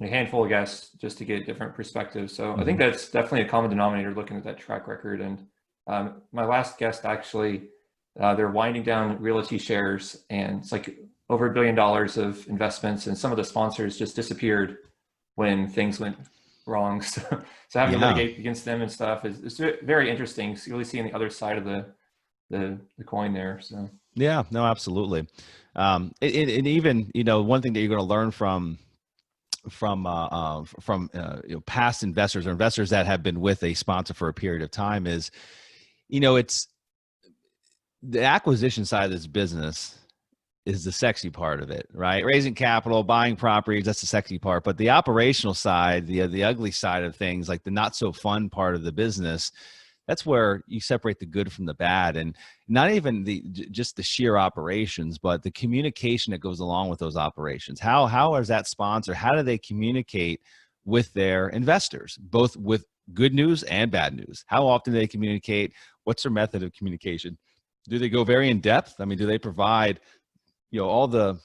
handful of guests just to get different perspectives. So I think that's definitely a common denominator looking at that track record. And my last guest actually, they're winding down realty shares, and it's like over $1 billion of investments, and some of the sponsors just disappeared when things went wrong. So having to litigate against them and stuff is very interesting. So you really seeing the other side of the coin there. So yeah, no, absolutely. And even, one thing that you're going to learn from past investors or investors that have been with a sponsor for a period of time is, it's the acquisition side of this business is the sexy part of it, right? Raising capital, buying properties, that's the sexy part. But the operational side, the ugly side of things, like the not so fun part of the business, that's where you separate the good from the bad. And not even just the sheer operations, but the communication that goes along with those operations. How is that sponsor? How do they communicate with their investors, both with good news and bad news? How often do they communicate? What's their method of communication? Do they go very in depth? I mean, do they provide all the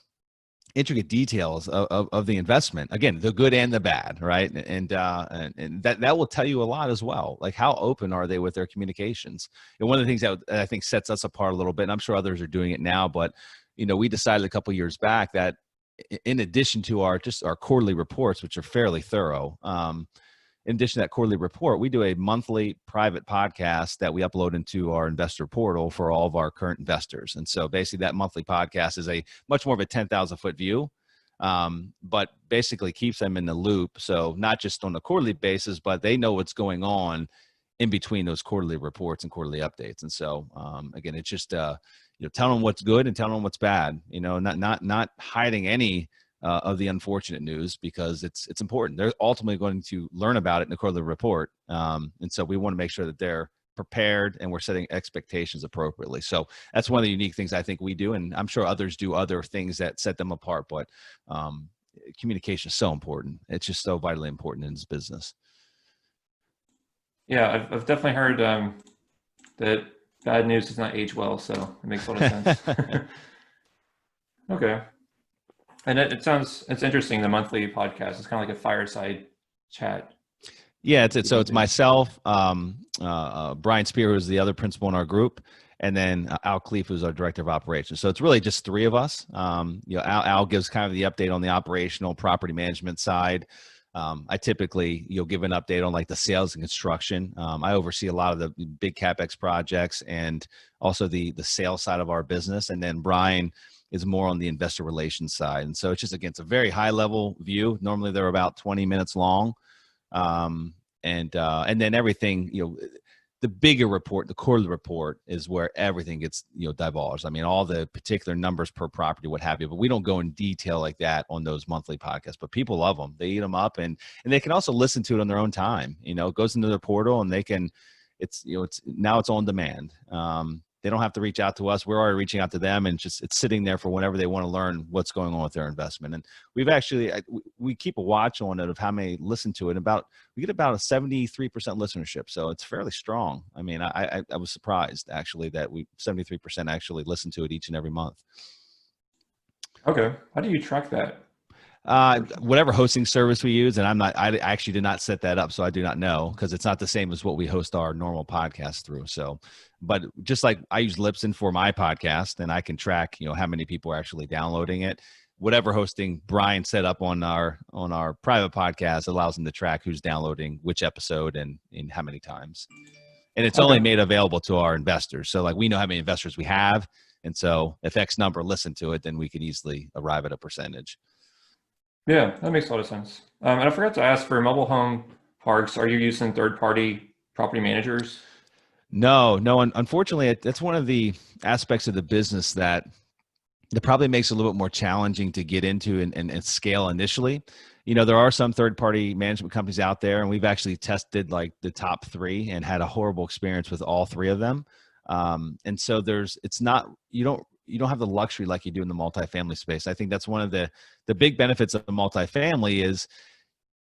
intricate details of the investment, again, the good and the bad, right? And that will tell you a lot as well. Like, how open are they with their communications? And one of the things that I think sets us apart a little bit, and I'm sure others are doing it now, but we decided a couple of years back that in addition to our quarterly reports, which are fairly thorough, in addition to that quarterly report, we do a monthly private podcast that we upload into our investor portal for all of our current investors. And so basically that monthly podcast is a much more of a 10,000 foot view, but basically keeps them in the loop. So not just on a quarterly basis, but they know what's going on in between those quarterly reports and quarterly updates. And so, again, it's just, telling them what's good and telling them what's bad, not hiding any of the unfortunate news, because it's important. They're ultimately going to learn about it in the quarterly report. And so we want to make sure that they're prepared and we're setting expectations appropriately. So that's one of the unique things I think we do. And I'm sure others do other things that set them apart, but communication is so important. It's just so vitally important in this business. Yeah, I've definitely heard that bad news does not age well. So it makes a lot of sense. Okay. And it's interesting. The monthly podcast is kind of like a fireside chat. Yeah, it's myself, Brian Spear, who's the other principal in our group, and then Al Cleef, who's our director of operations. So it's really just three of us. Al gives kind of the update on the operational property management side. I typically give an update on like the sales and construction. I oversee a lot of the big CapEx projects and also the sales side of our business, and then Brian is more on the investor relations side. And so it's just, again, it's a very high level view. Normally they're about 20 minutes long. And then everything, the bigger report, the quarterly report, is where everything gets, divulged. I mean, all the particular numbers per property, what have you, but we don't go in detail like that on those monthly podcasts, but people love them. They eat them up, and they can also listen to it on their own time. It goes into their portal, and they can, it's now it's on demand. They don't have to reach out to us. We're already reaching out to them, and it's sitting there for whenever they want to learn what's going on with their investment. And we've actually, we keep a watch on it of how many listen to it. We get about a 73% listenership. So it's fairly strong. I mean, I was surprised actually that 73% actually listen to it each and every month. Okay. How do you track that? Whatever hosting service we use, and I actually did not set that up, so I do not know, because it's not the same as what we host our normal podcast through. So, but just like I use Libsyn for my podcast, and I can track, how many people are actually downloading it. Whatever hosting Brian set up on our private podcast allows him to track who's downloading which episode and in how many times. And it's only made available to our investors. So like, we know how many investors we have. And so if X number listen to it, then we could easily arrive at a percentage. Yeah, that makes a lot of sense. And I forgot to ask, for mobile home parks, are you using third-party property managers? No. Unfortunately, that's one of the aspects of the business that probably makes it a little bit more challenging to get into and scale initially. There are some third-party management companies out there, and we've actually tested like the top 3 and had a horrible experience with all 3 of them. And so you don't have the luxury like you do in the multifamily space. I think that's one of the big benefits of the multifamily is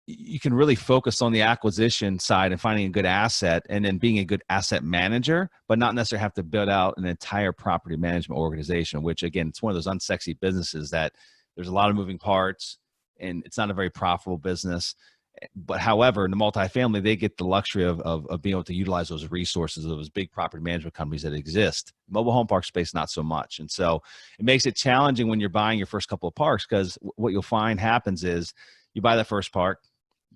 you can really focus on the acquisition side and finding a good asset and then being a good asset manager, but not necessarily have to build out an entire property management organization, which again, it's one of those unsexy businesses that there's a lot of moving parts and it's not a very profitable business. But however, in the multifamily, they get the luxury of being able to utilize those resources of those big property management companies that exist. Mobile home park space, not so much. And so it makes it challenging when you're buying your first couple of parks, because what you'll find happens is you buy that first park,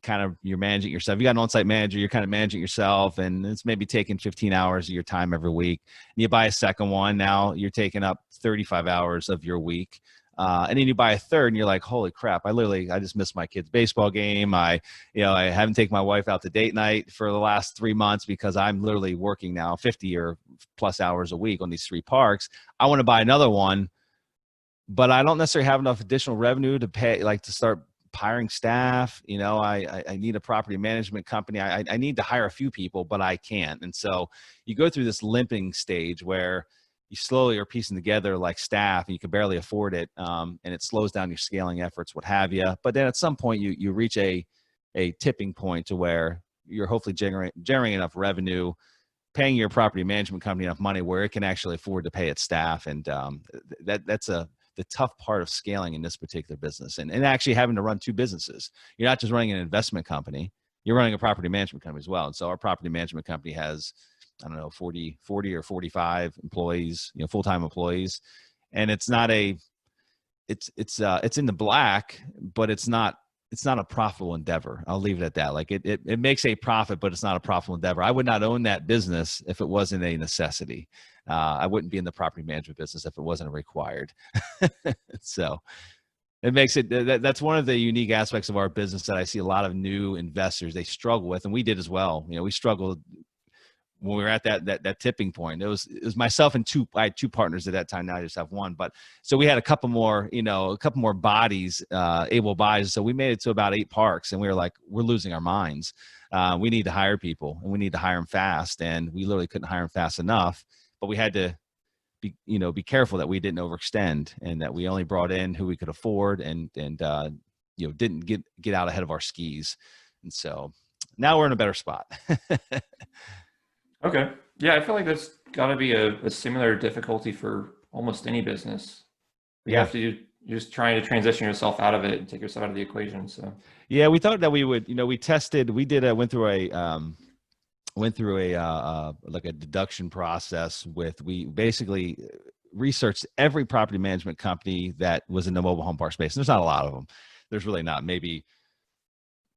kind of you're managing yourself. You got an on-site manager, you're kind of managing yourself, and it's maybe taking 15 hours of your time every week. And you buy a second one, now you're taking up 35 hours of your week. And then you buy a third and you're like, holy crap, I just missed my kid's baseball game. I haven't taken my wife out to date night for the last 3 months because I'm literally working now 50 or plus hours a week on these 3 parks. I want to buy another one, but I don't necessarily have enough additional revenue to pay, like to start hiring staff. I need a property management company. I need to hire a few people, but I can't. And so you go through this limping stage where you slowly are piecing together like staff and you can barely afford it. And it slows down your scaling efforts, what have you. But then at some point you reach a tipping point to where you're hopefully generating enough revenue, paying your property management company enough money where it can actually afford to pay its staff. And that's the tough part of scaling in this particular business, and actually having to run 2 businesses. You're not just running an investment company, you're running a property management company as well. And so our property management company has, I don't know, 40 or 45 employees, full-time employees. And it's not it's in the black, but it's not a profitable endeavor. I'll leave it at that. Like it makes a profit, but it's not a profitable endeavor. I would not own that business if it wasn't a necessity. I wouldn't be in the property management business if it wasn't required. So it makes it, that's one of the unique aspects of our business that I see a lot of new investors, they struggle with, and we did as well. We struggled when we were at that tipping point. It was myself and I had 2 partners at that time. Now I just have 1, but so we had a couple more bodies, able bodies. So we made it to about 8 parks, and we were like, we're losing our minds. We need to hire people, and we need to hire them fast. And we literally couldn't hire them fast enough, but we had to be careful that we didn't overextend and that we only brought in who we could afford and didn't get out ahead of our skis. And so now we're in a better spot. Okay. Yeah, I feel like that's got to be a similar difficulty for almost any business. You have to, you're just trying to transition yourself out of it and take yourself out of the equation. So yeah, we thought that we would, went through a like a deduction process we basically researched every property management company that was in the mobile home park space. And there's not a lot of them. There's really not. Maybe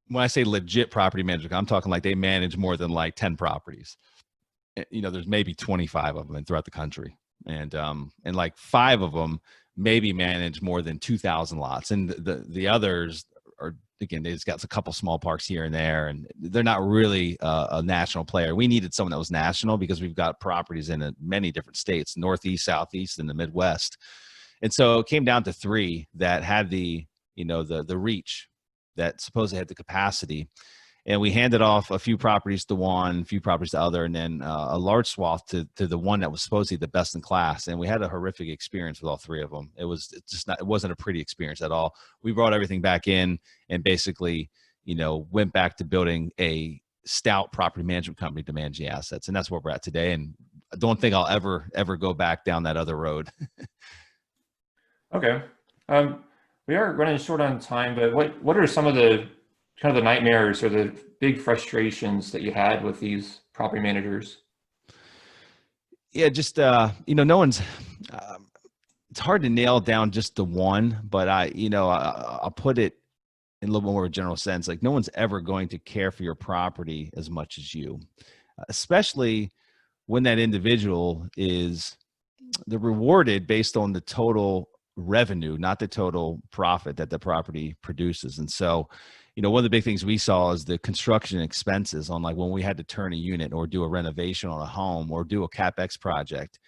when I say legit property management, I'm talking like they manage more than like 10 properties. There's maybe 25 of them throughout the country. And like 5 of them maybe manage more than 2,000 lots. And the others are, again, they just got a couple small parks here and there, and they're not really a national player. We needed someone that was national because we've got properties in many different states, Northeast, Southeast, and the Midwest. And so it came down to 3 that had the reach, that supposedly had the capacity. And we handed off a few properties to one, a few properties to other, and then a large swath to the one that was supposedly the best in class. And we had a horrific experience with all 3 of them. It wasn't a pretty experience at all. We brought everything back in and basically, went back to building a stout property management company to manage the assets. And that's where we're at today. And I don't think I'll ever go back down that other road. Okay. We are running short on time, but what are some of the kind of the nightmares or the big frustrations that you had with these property managers? Yeah, just no one's. It's hard to nail down just the one, but I'll put it in a little more of a general sense. Like, no one's ever going to care for your property as much as you, especially when that individual they're rewarded based on the total revenue, not the total profit that the property produces. And so, one of the big things we saw is the construction expenses on, like, when we had to turn a unit or do a renovation on a home or do a CapEx project,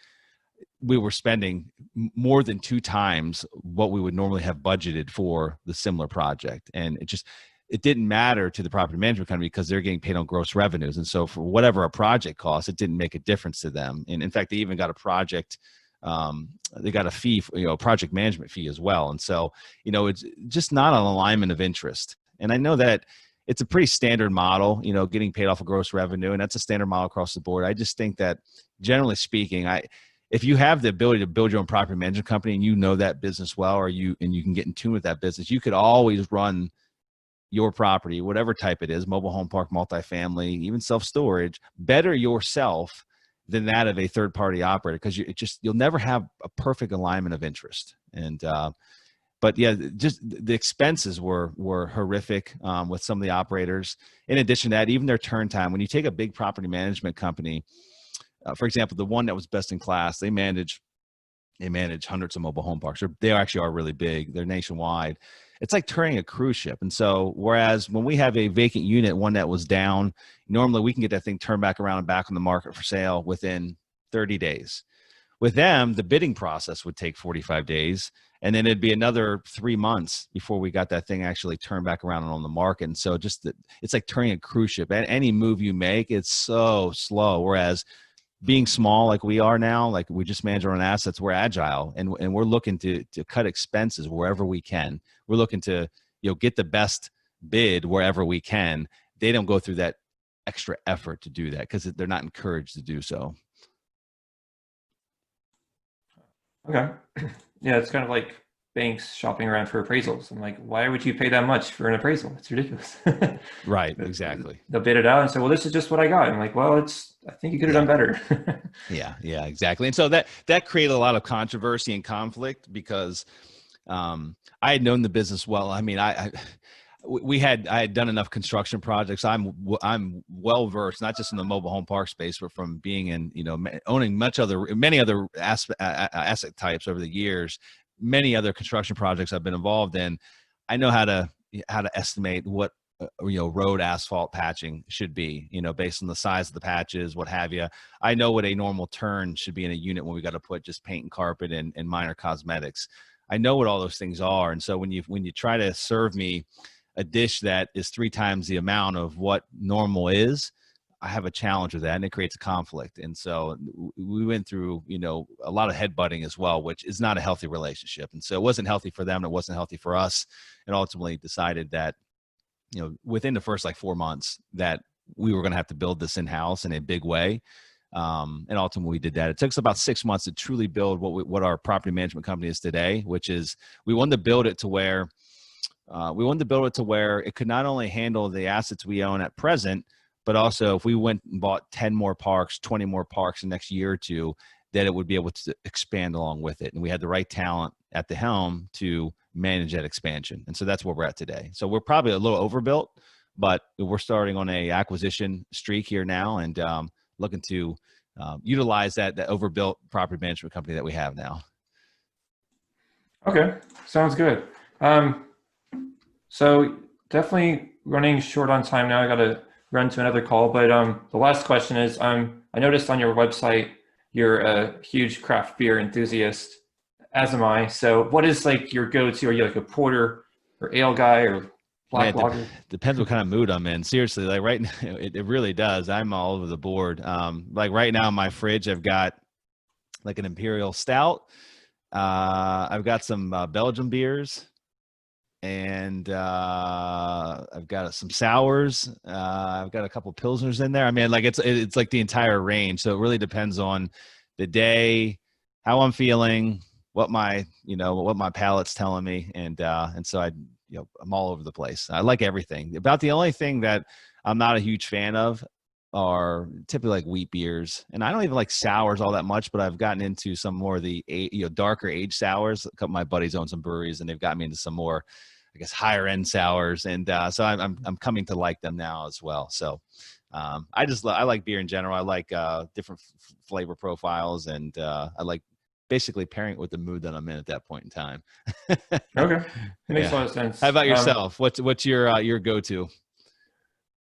we were spending more than 2 times what we would normally have budgeted for the similar project. And it didn't matter to the property management company because they're getting paid on gross revenues. And so for whatever a project cost, it didn't make a difference to them. And in fact, they even got a project, they got a fee, project management fee as well. And so, it's just not an alignment of interest. And I know that, it's a pretty standard model, getting paid off of gross revenue, and that's a standard model across the board. I just think that generally speaking, if you have the ability to build your own property management company and you know that business well, and you can get in tune with that business, you could always run your property, whatever type it is, mobile home park, multifamily, even self-storage, better yourself than that of a third-party operator, because you'll never have a perfect alignment of interest. And but yeah, just the expenses were horrific with some of the operators. In addition to that, even their turn time. When you take a big property management company, for example, the one that was best in class, they manage hundreds of mobile home parks. They actually are really big. They're nationwide. It's like turning a cruise ship. And so, whereas when we have a vacant unit, one that was down, normally we can get that thing turned back around and back on the market for sale within 30 days. With them, the bidding process would take 45 days. And then it'd be another 3 months before we got that thing actually turned back around and on the market. And so it's like turning a cruise ship. At any move you make, it's so slow. Whereas being small like we are now, like we just manage our own assets, we're agile, and we're looking to cut expenses wherever we can. We're looking to get the best bid wherever we can. They don't go through that extra effort to do that because they're not encouraged to do so. Okay. Yeah, it's kind of like banks shopping around for appraisals. I'm like, why would you pay that much for an appraisal? It's ridiculous. Right, exactly. They'll bid it out and say, well, this is just what I got. I'm like, well, I think you could have done better. Yeah, exactly. And so that created a lot of controversy and conflict because I had known the business well. I mean, I had done enough construction projects. I'm well versed, not just in the mobile home park space, but from being in, owning many other asset types over the years, many other construction projects I've been involved in. I know how to estimate what road asphalt patching should be, based on the size of the patches, what have you. I know what a normal turn should be in a unit when we got to put just paint and carpet and minor cosmetics. I know what all those things are. And so when you try to serve me a dish that is 3 times the amount of what normal is, I have a challenge with that, and it creates a conflict. And so we went through, a lot of headbutting as well, which is not a healthy relationship. And so it wasn't healthy for them. It wasn't healthy for us. And ultimately decided that, within the first 4 months that we were going to have to build this in-house in a big way. And ultimately we did that. It took us about 6 months to truly build what our property management company is today, which is we wanted to build it to where it could not only handle the assets we own at present, but also if we went and bought 10 more parks, 20 more parks the next year or two, that it would be able to expand along with it. And we had the right talent at the helm to manage that expansion. And so that's where we're at today. So we're probably a little overbuilt, but we're starting on a acquisition streak here now, and looking to utilize that overbuilt property management company that we have now. Okay, sounds good. So definitely running short on time now. I got to run to another call, but the last question is, I noticed on your website you're a huge craft beer enthusiast, as am I. So what is your go-to? Are you like a porter or ale guy or black lager? Depends what kind of mood I'm in. Seriously, right now, it really does. I'm all over the board. Right now in my fridge, I've got an Imperial Stout. I've got some Belgian beers. And I've got some sours. I've got a couple pilsners in there. I mean, it's like the entire range. So it really depends on the day, how I'm feeling, what my palate's telling me, and so I'm all over the place. I like everything. About the only thing that I'm not a huge fan of are typically wheat beers, and I don't even like sours all that much. But I've gotten into some more of the darker aged sours. A couple of my buddies own some breweries, and they've got me into some more, I guess, higher end sours, and so I'm coming to like them now as well. So I like beer in general. I like different flavor profiles, and I like basically pairing it with the mood that I'm in at that point in time. Okay, it makes a lot of sense. How about yourself? What's your go-to?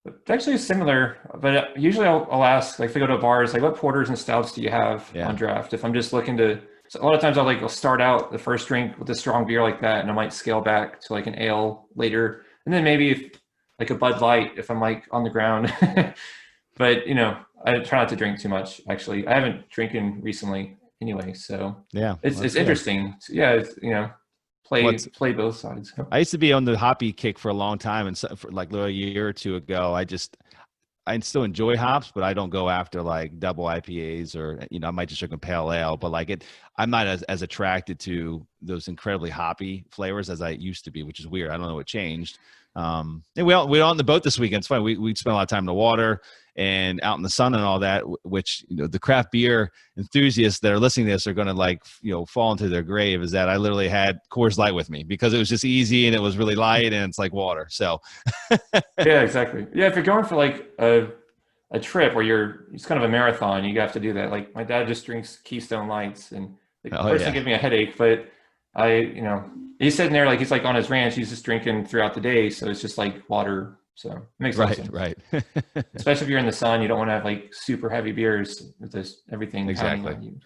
It's actually similar, but usually I'll ask, if I go to bars, what porters and stouts do you have on draft? If I'm just looking to, so a lot of times I'll start out the first drink with a strong beer like that, and I might scale back to an ale later, and then maybe if a Bud Light if I'm on the ground. But I try not to drink too much. Actually, I haven't drinking recently anyway, so yeah, it's interesting. Yeah, play both sides. I used to be on the hoppy kick for a long time, and so, for like a year or two ago, I still enjoy hops, but I don't go after like double IPAs or, I might just drink a pale ale, but I'm not as attracted to those incredibly hoppy flavors as I used to be, which is weird. I don't know what changed. And we all on the boat this weekend. It's fun. We spent a lot of time in the water and out in the sun and all that, which, the craft beer enthusiasts that are listening to this are going to fall into their grave, is that I literally had Coors Light with me because it was just easy and it was really light and it's like water. So yeah, exactly. Yeah. If you're going for like a trip where it's kind of a marathon, you have to do that. Like my dad just drinks Keystone Lights, and first they give me a headache, but he's sitting there like he's like on his ranch, he's just drinking throughout the day, so it's just like water. So it makes sense. Right. Especially if you're in the sun, you don't want to have like super heavy beers with everything exactly on you.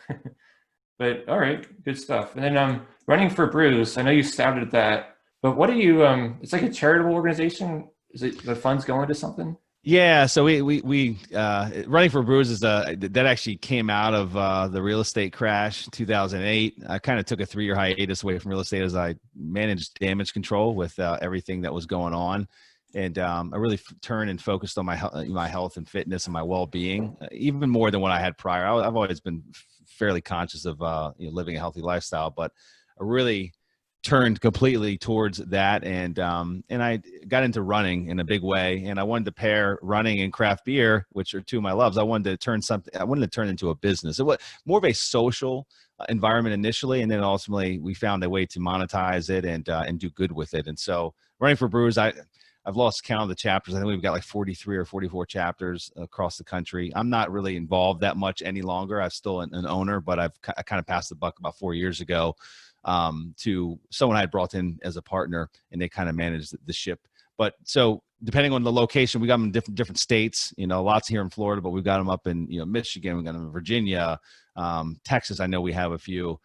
But all right, good stuff. And then running for Brews, I know you started that, but what do you it's like a charitable organization? Is it the funds going to something? Yeah, so we running for Brews is that actually came out of the real estate crash 2008. I kind of took a 3-year hiatus away from real estate as I managed damage control with everything that was going on, and I really turned and focused on my health and fitness and my well-being, even more than what I had prior. I've always been fairly conscious of living a healthy lifestyle, but I really turned completely towards that, and I got into running in a big way, and I wanted to pair running and craft beer, which are two of my loves. I wanted to turn into a business. It was more of a social environment initially, and then ultimately we found a way to monetize it and do good with it. And so running for Brews, I've lost count of the chapters. I think we've got like 43 or 44 chapters across the country. I'm not really involved that much any longer. I'm still an owner, but I kind of passed the buck about 4 years ago to someone I had brought in as a partner, and they kind of managed the ship. But so depending on the location, we got them in different states, lots here in Florida, but we've got them up in, Michigan, we got them in Virginia, Texas. I know we have a few,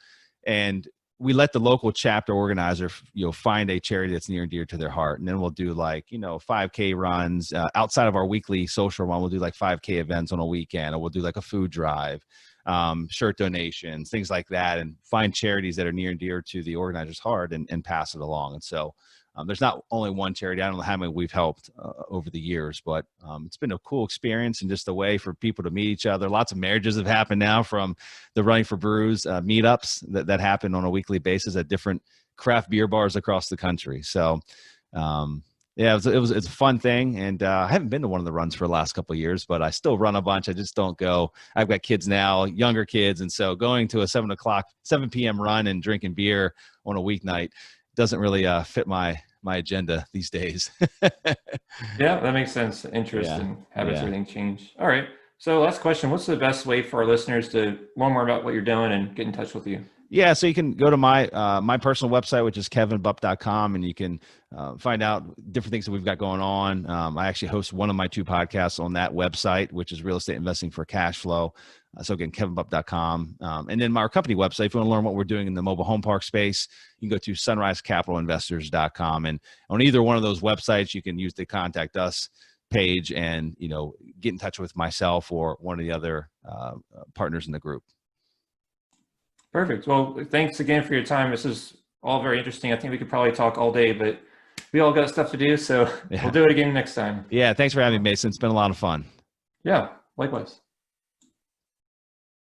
and we let the local chapter organizer, find a charity that's near and dear to their heart. And then we'll do 5K runs outside of our weekly social run. We'll do 5K events on a weekend, or we'll do a food drive, shirt donations, things like that, and find charities that are near and dear to the organizer's heart and pass it along. And so there's not only one charity. I don't know how many we've helped over the years, but it's been a cool experience and just a way for people to meet each other. Lots of marriages have happened now from the Running for Brews meetups that happen on a weekly basis at different craft beer bars across the country. So yeah, it's a fun thing, and I haven't been to one of the runs for the last couple of years, but I still run a bunch. I just don't go. I've got kids now, younger kids, and so going to a 7 p.m. run and drinking beer on a weeknight doesn't really fit my agenda these days. Yeah, that makes sense. Interest and habits, everything change. All right. So last question, what's the best way for our listeners to learn more about what you're doing and get in touch with you? Yeah, so you can go to my personal website, which is kevinbupp.com, and you can find out different things that we've got going on. I actually host one of my 2 podcasts on that website, which is Real Estate Investing for Cash Flow. So again, kevinbupp.com. And then our company website, if you want to learn what we're doing in the mobile home park space, you can go to sunrisecapitalinvestors.com. And on either one of those websites, you can use the Contact Us page and, get in touch with myself or one of the other partners in the group. Perfect. Well, thanks again for your time. This is all very interesting. I think we could probably talk all day, but we all got stuff to do, so we'll do it again next time. Yeah, thanks for having me, Mason. It's been a lot of fun. Yeah, likewise.